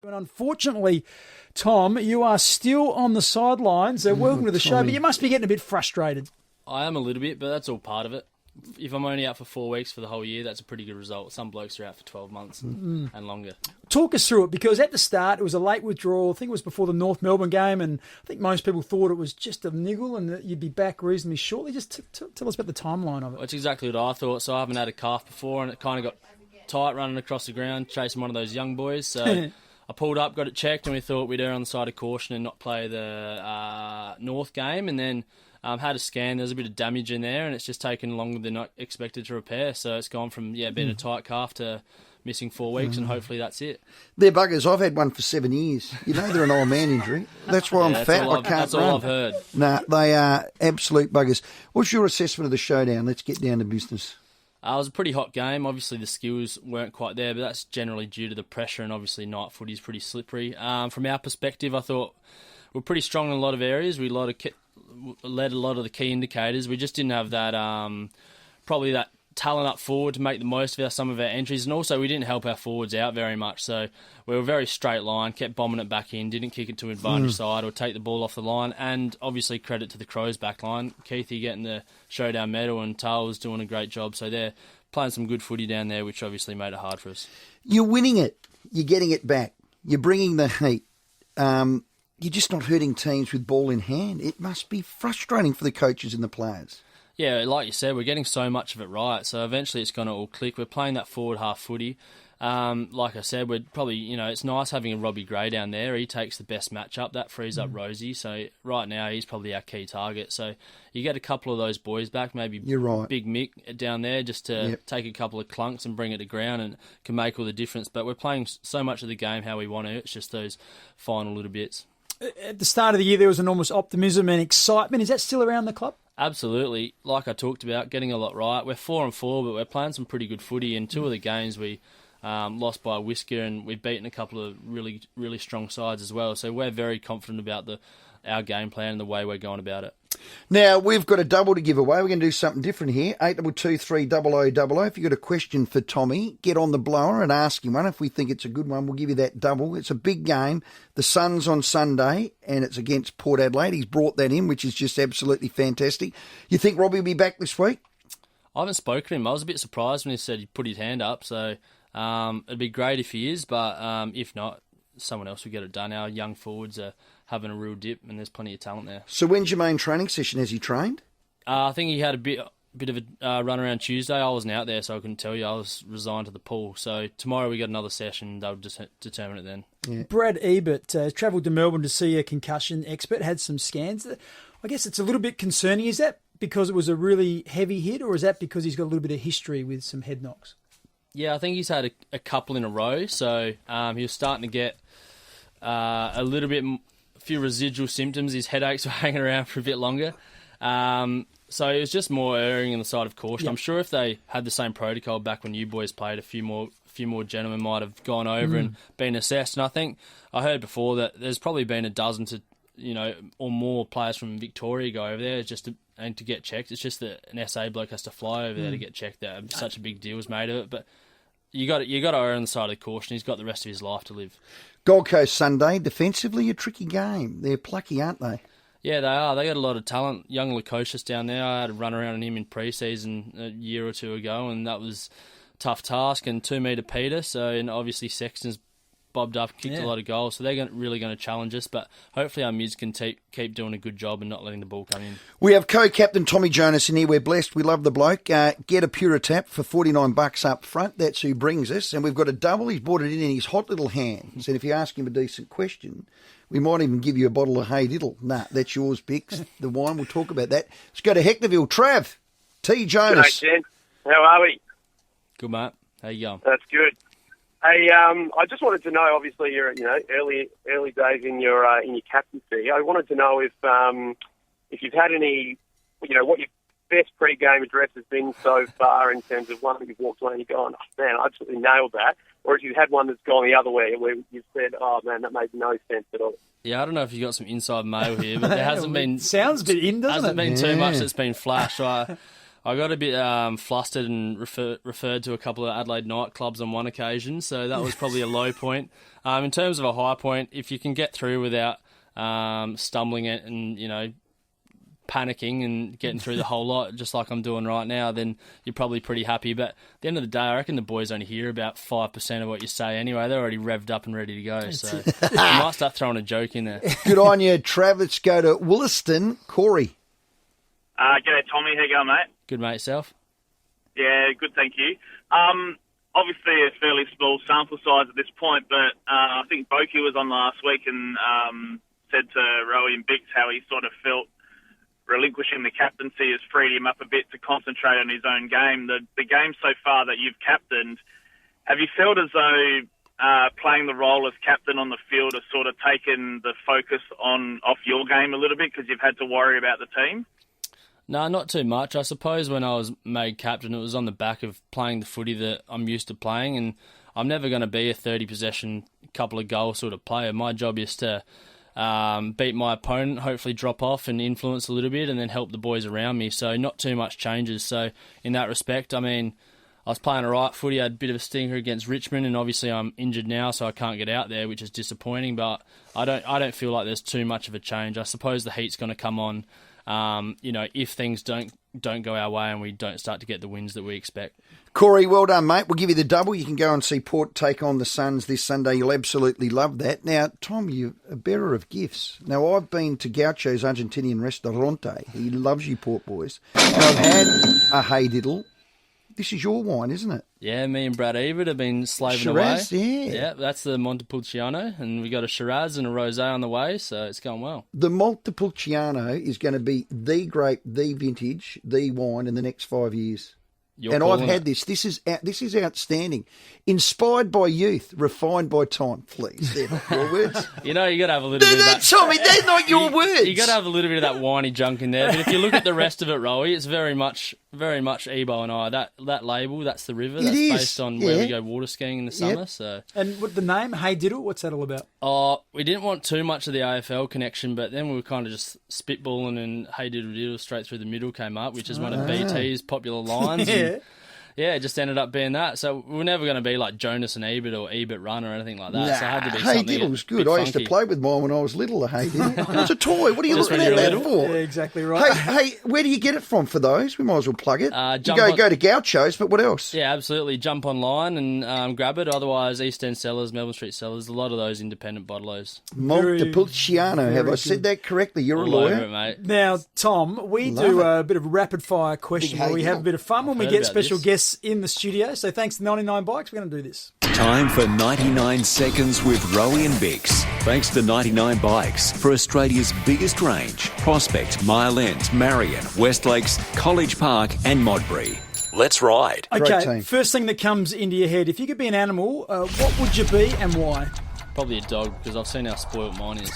And unfortunately, Tom, you are still on the sidelines. So welcome to the show, but you must be getting a bit frustrated. I am a little bit, but that's all part of it. If I'm only out for 4 weeks for the whole year, that's a pretty good result. Some blokes are out for 12 months and longer. Talk us through it, because at the start it was a late withdrawal. I think it was before the North Melbourne game, and I think most people thought it was just a niggle and that you'd be back reasonably shortly. Just tell us about the timeline of it. That's exactly what I thought. So I haven't had a calf before, and it kind of got tight running across the ground, chasing one of those young boys. So I pulled up, got it checked, and we thought we'd err on the side of caution and not play the North game. And then had a scan. There's a bit of damage in there, and it's just taken longer than I expected to repair. So it's gone from being a tight calf to missing 4 weeks, and hopefully that's it. They're buggers. I've had one for 7 years. You know, they're an old man injury. That's why I'm fat. I can't that's run. all I've heard. Nah, they are absolute buggers. What's your assessment of the showdown? Let's get down to business. It was a pretty hot game. Obviously, the skills weren't quite there, but that's generally due to the pressure, and obviously night footy is pretty slippery. From our perspective, I thought we're pretty strong in a lot of areas. We led a lot of the key indicators. We just didn't have that, probably that talent up forward to make the most of some of our entries, and also we didn't help our forwards out very much. So we were very straight line, kept bombing it back in, didn't kick it to advantage side or take the ball off the line. And obviously credit to the Crows back line, Keithy getting the showdown medal, and Tal was doing a great job. So they're playing some good footy down there, which obviously made it hard for us. You're winning it. You're getting it back. You're bringing the heat. You're just not hurting teams with ball in hand. It must be frustrating for the coaches and the players. Yeah, like you said, we're getting so much of it right, so eventually it's going to all click. We're playing that forward half footy. Like I said, we're probably, it's nice having a Robbie Gray down there. He takes the best matchup. That frees up Rosie. So right now he's probably our key target. So you get a couple of those boys back, maybe You're right. Big Mick down there just to take a couple of clunks and bring it to ground, and can make all the difference. But we're playing so much of the game how we want to. It's just those final little bits. At the start of the year, there was enormous optimism and excitement. Is that still around the club? Absolutely. Like I talked about, getting a lot right. We're 4-4, but we're playing some pretty good footy. In 2 of the games, we lost by a whisker, and we've beaten a couple of really, really strong sides as well. So we're very confident about our game plan and the way we're going about it. Now, we've got a double to give away. We're going to do something different here. 8223 0000. If you've got a question for Tommy, get on the blower and ask him one. If we think it's a good one, we'll give you that double. It's a big game. The Sun's on Sunday, and it's against Port Adelaide. He's brought that in, which is just absolutely fantastic. You think Robbie will be back this week? I haven't spoken to him. I was a bit surprised when he said he put his hand up. So it'd be great if he is, but if not, someone else will get it done. Our young forwards are having a real dip, and there's plenty of talent there. So when's your main training session? Has he trained? I think he had a bit of a run around Tuesday. I wasn't out there, so I couldn't tell you. I was resigned to the pool. So tomorrow we got another session. They'll just determine it then. Yeah. Brad Ebert travelled to Melbourne to see a concussion expert, had some scans. I guess it's a little bit concerning. Is that because it was a really heavy hit, or is that because he's got a little bit of history with some head knocks? Yeah, I think he's had a couple in a row. So he was starting to get a few residual symptoms. His headaches were hanging around for a bit longer. So it was just more erring on the side of caution. Yep. I'm sure if they had the same protocol back when you boys played, a few more gentlemen might have gone over and been assessed. And I think I heard before that there's probably been a dozen or more players from Victoria go over there just to get checked. It's just that an SA bloke has to fly over there to get checked. That such a big deal was made of it. But you got to err on the side of caution. He's got the rest of his life to live. Gold Coast Sunday, defensively a tricky game. They're plucky, aren't they? Yeah, they are. They got a lot of talent. Young Lukosius down there. I had a run around on him in pre-season a year or two ago, and that was a tough task. And 2 metre Peter, and obviously Sexton's bobbed up, kicked a lot of goals, so they're really going to challenge us. But hopefully our mids can keep doing a good job and not letting the ball come in. We have co-captain Tommy Jonas in here. We're blessed. We love the bloke. Get a Pura Tap for $49 up front. That's who brings us. And we've got a double. He's brought it in his hot little hands. And if you ask him a decent question, we might even give you a bottle of Hey Diddle. Nah, that's yours, Bicks. The wine, we'll talk about that. Let's go to Hectorville. Trav, T. Jonas. G'day, Jen. How are we? Good, mate. How you going? That's good. Hey, I just wanted to know. Obviously, you're early days in your captaincy. I wanted to know if you've had any, what your best pre-game address has been so far in terms of one that you've walked away and you've gone, oh, man, I absolutely nailed that, or if you've had one that's gone the other way where you've said, oh man, that made no sense at all. Yeah, I don't know if you've got some inside mail here, but there hasn't been sounds a bit in, doesn't it? Hasn't been too much that's been flashed. I I got a bit flustered and referred to a couple of Adelaide nightclubs on one occasion, so that was probably a low point. In terms of a high point, if you can get through without stumbling it and, panicking and getting through the whole lot, just like I'm doing right now, then you're probably pretty happy. But at the end of the day, I reckon the boys only hear about 5% of what you say anyway. They're already revved up and ready to go, so you might start throwing a joke in there. Good on you, Trav. Let's go to Wollaston. Corey. G'day, Tommy. How you going, mate? Good, mate, yourself? Yeah, good, thank you. Obviously, a fairly small sample size at this point, but I think Boki was on last week and said to Rowie and Bicks how he sort of felt relinquishing the captaincy has freed him up a bit to concentrate on his own game. The game so far that you've captained, have you felt as though playing the role as captain on the field has sort of taken the focus off your game a little bit because you've had to worry about the team? No, not too much. I suppose when I was made captain, it was on the back of playing the footy that I'm used to playing, and I'm never going to be a 30-possession, couple of goal sort of player. My job is to beat my opponent, hopefully drop off and influence a little bit, and then help the boys around me. So not too much changes. So in that respect, I mean, I was playing all right footy. I had a bit of a stinker against Richmond, and obviously I'm injured now, so I can't get out there, which is disappointing. But I don't feel like there's too much of a change. I suppose the heat's going to come on. If things don't go our way and we don't start to get the wins that we expect. Corey, well done, mate. We'll give you the double. You can go and see Port take on the Suns this Sunday. You'll absolutely love that. Now, Tom, you're a bearer of gifts. Now, I've been to Gaucho's Argentinian Restaurante. He loves you, Port boys. And I've had a hey diddle. This is your wine, isn't it? Yeah, me and Brad Ebert have been slaving Shiraz, away. yeah. That's the Montepulciano, and we got a Shiraz and a Rosé on the way, so it's going well. The Montepulciano is going to be the grape, the vintage, the wine in the next 5 years. And I've had this. This is outstanding. Inspired by youth, refined by time. Please, they're not your words. You got to have a little bit of that. Tommy, they're not your words. You got to have a little bit of that whiny junk in there. But if you look at the rest of it, Rowie, it's very much Ebo and I. That label, that's the river. That's based on where we go water skiing in the summer. Yep. So. And what the name, Hey Diddle, what's that all about? We didn't want too much of the AFL connection, but then we were kind of just spitballing, and Hey Diddle Diddle straight through the middle came up, which is one of BT's popular lines. Yeah, it just ended up being that. So we're never going to be like Jonas and Ebert or Ebert Run or anything like that. So it had to be Hey something Diddle's a good. bit I used to funky. play with mine when I was little, a Hey Diddle. It's a toy. What are you Just looking when at you that were for? Yeah, exactly right. Hey, where do you get it from for those? We might as well plug it. You Jump on- go to Gaucho's, but what else? Yeah, absolutely. Jump online and grab it. Otherwise, East End Sellers, Melbourne Street Sellers, a lot of those independent bottlers. Montepulciano. Have I said that correctly? You're a All lawyer. over it, mate. Now, Tom, we Love do it. a bit of rapid fire question where we have a bit of fun when we heard get about special this. guests in the studio. So thanks to 99 Bikes, we're going to do this. Time for 99 seconds with Rowie and Bicks. Thanks to 99 Bikes for Australia's biggest range. Prospect, Mile End, Marion, West Lakes, College Park and Modbury. Let's ride. Great Okay, team. first thing that comes into your head, if you could be an animal, what would you be and why? Probably a dog, because I've seen how spoilt mine is.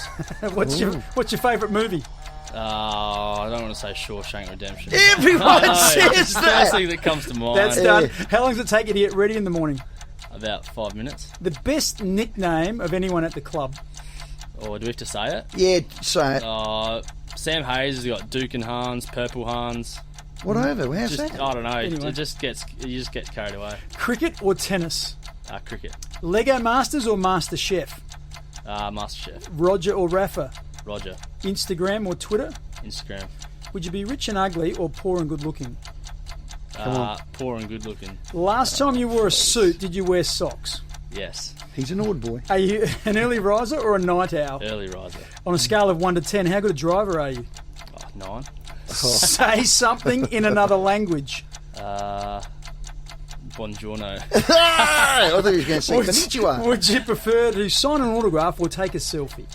What's your favourite movie? I don't want to say Shawshank Redemption. Everyone says It's the that. first thing that comes to mind. That's done. How long does it take you to get ready in the morning? About 5 minutes. The best nickname of anyone at the club? Or do we have to say it? Yeah, say it. Sam Hayes has got Duke and Hans, Purple Hans. Whatever. How's Just, that? I don't know. Anyway. You just get carried away. Cricket or tennis? Cricket. Lego Masters or Master Chef? MasterChef. Roger or Rafa? Roger. Instagram or Twitter? Instagram. Would you be rich and ugly or poor and good looking? Poor and good looking. Last time you wore a suit, did you wear socks? Yes. He's an odd boy. Are you an early riser or a night owl? Early riser. On a scale of 1 to 10, how good a driver are you? 9. Say something in another language. Buongiorno. I thought he was going to say konnichiwa. Would you prefer to sign an autograph or take a selfie?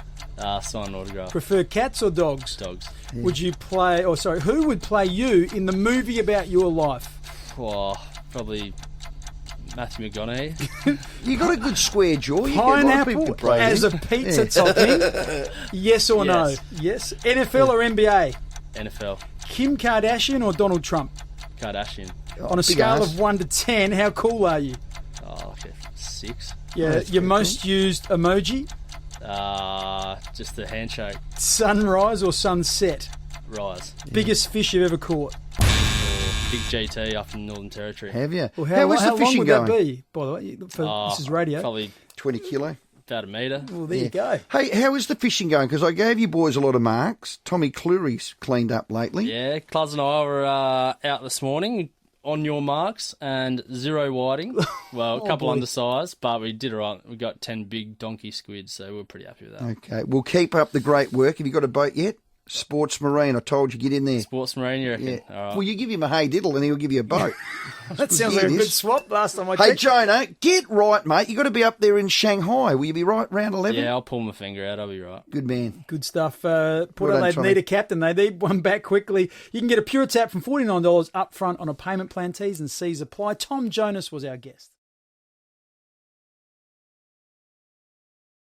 Sign autograph. Prefer cats or dogs? Dogs. Would you play, who would play you in the movie about your life? Probably Matthew McConaughey. You got a good square jaw. You get a lot of people Pineapple praise as him. a pizza topping? Yes or no? Yes. Yes. NFL or NBA? NFL. Kim Kardashian or Donald Trump? Kardashian. On a big scale ass. of 1 to 10, how cool are you? Like a 6. Yeah, that's your pretty most used emoji? Just a handshake. Sunrise or sunset? Rise. Biggest fish you've ever caught? Or big GT up in the Northern Territory. Have you? Well, how was the long fishing would going? that be, by the way? This is radio. Probably 20 kilo. about a metre. Well, there you go. Hey, how is the fishing going? Because I gave you boys a lot of marks. Tommy Cleary's cleaned up lately. Yeah, Cluz and I were out this morning on your marks and 0 whiting. Well, a couple undersized, but we did all right. We got 10 big donkey squids, so we're pretty happy with that. Okay, we'll keep up the great work. Have you got a boat yet? Sports Marine, I told you, get in there. Sports Marine, you reckon? Yeah. All right. Well, you give him a hay diddle and he'll give you a boat. That sounds like a good swap last time I Hey, checked. Jonah, get right, mate. you got to be up there in Shanghai. Will you be right round 11? Yeah, I'll pull my finger out. I'll be right. Good man. Good stuff. Port Well done, Adelaide Tommy. need a captain. They need one back quickly. You can get a pure tap from $49 up front on a payment plan. T's and C's apply. Tom Jonas was our guest.